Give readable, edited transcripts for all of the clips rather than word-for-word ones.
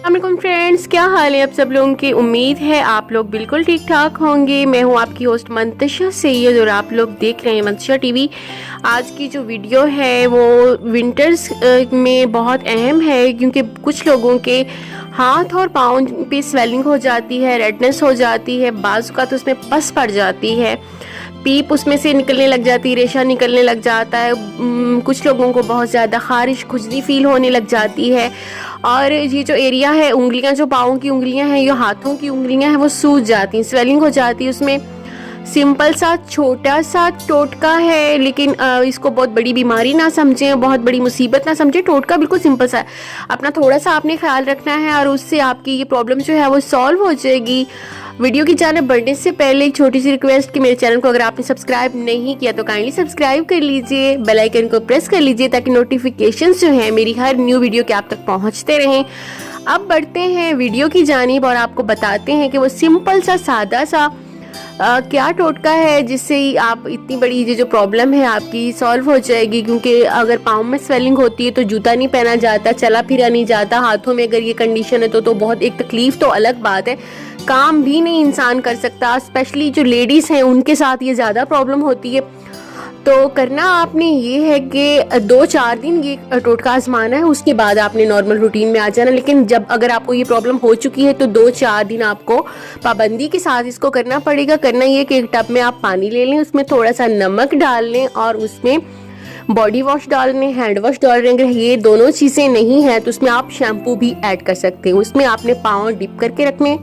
अस्सलाम फ्रेंड्स, क्या हाल है आप सब लोगों की। उम्मीद है आप लोग बिल्कुल ठीक ठाक होंगे। मैं हूं आपकी होस्ट मंतशा सैयद और आप लोग देख रहे हैं मंतशा टीवी। आज की जो वीडियो है वो विंटर्स में बहुत अहम है, क्योंकि कुछ लोगों के हाथ और पाँव पे स्वेलिंग हो जाती है, रेडनेस हो जाती है, बाजू का तो उसमें पस पड़ जाती है, पीप उसमें से निकलने लग जाती है, रेशा निकलने लग जाता है। कुछ लोगों को बहुत ज़्यादा खारिश खुजली फील होने लग जाती है। और ये जो एरिया है, उंगलियां, जो पाँव की उंगलियां हैं, जो हाथों की उंगलियां हैं, वो सूज जाती हैं, स्वेलिंग हो जाती है। उसमें सिंपल सा छोटा सा टोटका है, लेकिन इसको बहुत बड़ी बीमारी ना समझें, बहुत बड़ी मुसीबत ना समझें। टोटका बिल्कुल सिंपल सा है, अपना थोड़ा सा आपने ख्याल रखना है और उससे आपकी ये प्रॉब्लम जो है वो सॉल्व हो जाएगी। वीडियो की जाने बढ़ने से पहले एक छोटी सी रिक्वेस्ट कि मेरे चैनल को अगर आपने सब्सक्राइब नहीं किया तो काइंडली सब्सक्राइब कर लीजिए, बेल आइकन को प्रेस कर लीजिए ताकि नोटिफिकेशंस जो है मेरी हर न्यू वीडियो के आप तक पहुंचते रहें। अब बढ़ते हैं वीडियो की जानिब और आपको बताते हैं कि वो सिंपल सा सादा सा क्या टोटका है जिससे ही आप इतनी बड़ी ये जो प्रॉब्लम है आपकी सॉल्व हो जाएगी। क्योंकि अगर पाँव में स्वेलिंग होती है तो जूता नहीं पहना जाता, चला फिरा नहीं जाता। हाथों में अगर ये कंडीशन है तो बहुत एक तकलीफ तो अलग बात है, काम भी नहीं इंसान कर सकता। स्पेशली जो लेडीज़ हैं उनके साथ ये ज़्यादा प्रॉब्लम होती है। तो करना आपने ये है कि 2-4 दिन ये टोटका आजमाना है, उसके बाद आपने नॉर्मल रूटीन में आ जाना। लेकिन जब अगर आपको ये प्रॉब्लम हो चुकी है तो 2-4 दिन आपको पाबंदी के साथ इसको करना पड़ेगा। करना ये कि एक टब में आप पानी ले लें, उसमें थोड़ा सा नमक डाल लें और उसमें बॉडी वॉश डाल लें, हैंड वॉश डाल लें। अगर ये दोनों चीज़ें नहीं हैं तो उसमें आप शैम्पू भी ऐड कर सकते हैं। उसमें आपने पाँव डिप करके रखने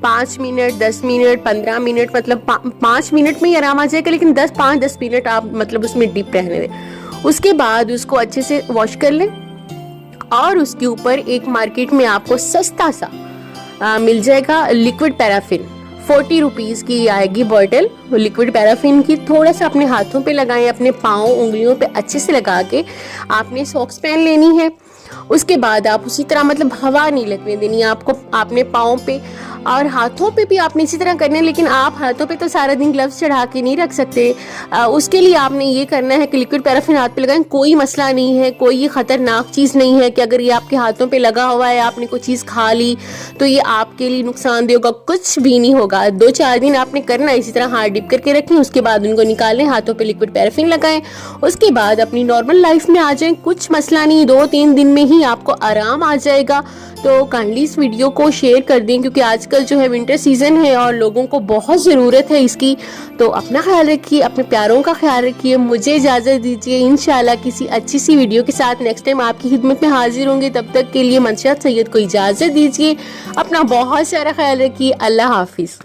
5 मिनट, 10 मिनट, 15 मिनट, मतलब 5 मिनट में ही आराम आ जाएगा, लेकिन 5-10 मिनट आप मतलब उसमें डिप रहने दें। उसके बाद उसको अच्छे से वॉश कर लें और उसके ऊपर एक मार्केट में आपको सस्ता सा मिल जाएगा लिक्विड पैराफिन। 40 रुपीज़ की आएगी बॉटल लिक्विड पैराफिन की। थोड़ा सा अपने हाथों पे लगाएं, अपने पाँव उंगलियों पे अच्छे से लगा के आपने सॉक्स पहन लेनी है। उसके बाद आप उसी तरह मतलब हवा नहीं लगने देनी आपको, आपने पाँव पे और हाथों पे भी आपने इसी तरह करना है। लेकिन आप हाथों पे तो सारा दिन ग्लव्स चढ़ा के नहीं रख सकते। उसके लिए आपने ये करना है कि लिक्विड पैराफिन हाथ पे लगाएं। कोई मसला नहीं है, कोई ये ख़तरनाक चीज़ नहीं है कि अगर ये आपके हाथों पे लगा हुआ है, आपने कोई चीज़ खा ली तो ये आपके लिए नुकसानदेह होगा, कुछ भी नहीं होगा। 2-4 दिन आपने करना इसी तरह हाथ डिप करके रखें। उसके बाद उनको निकालें, हाथों पे लिक्विड पैराफिन लगाएं। उसके बाद अपनी नॉर्मल लाइफ में आ जाएं, कुछ मसला नहीं, 2-3 दिन में ही आपको आराम आ जाएगा। तो काइंडली इस वीडियो को शेयर कर दें, क्योंकि आजकल जो है विंटर सीजन है और लोगों को बहुत ज़रूरत है इसकी। तो अपना ख्याल रखिए, अपने प्यारों का ख्याल रखिए। मुझे इजाज़त दीजिए, इंशाल्लाह किसी अच्छी सी वीडियो के साथ नेक्स्ट टाइम आपकी खिदमत में हाजिर होंगे। तब तक के लिए मंतशा सैयद को इजाज़त दीजिए। अपना बहुत सारा ख्याल रखिए। अल्लाह हाफिज़।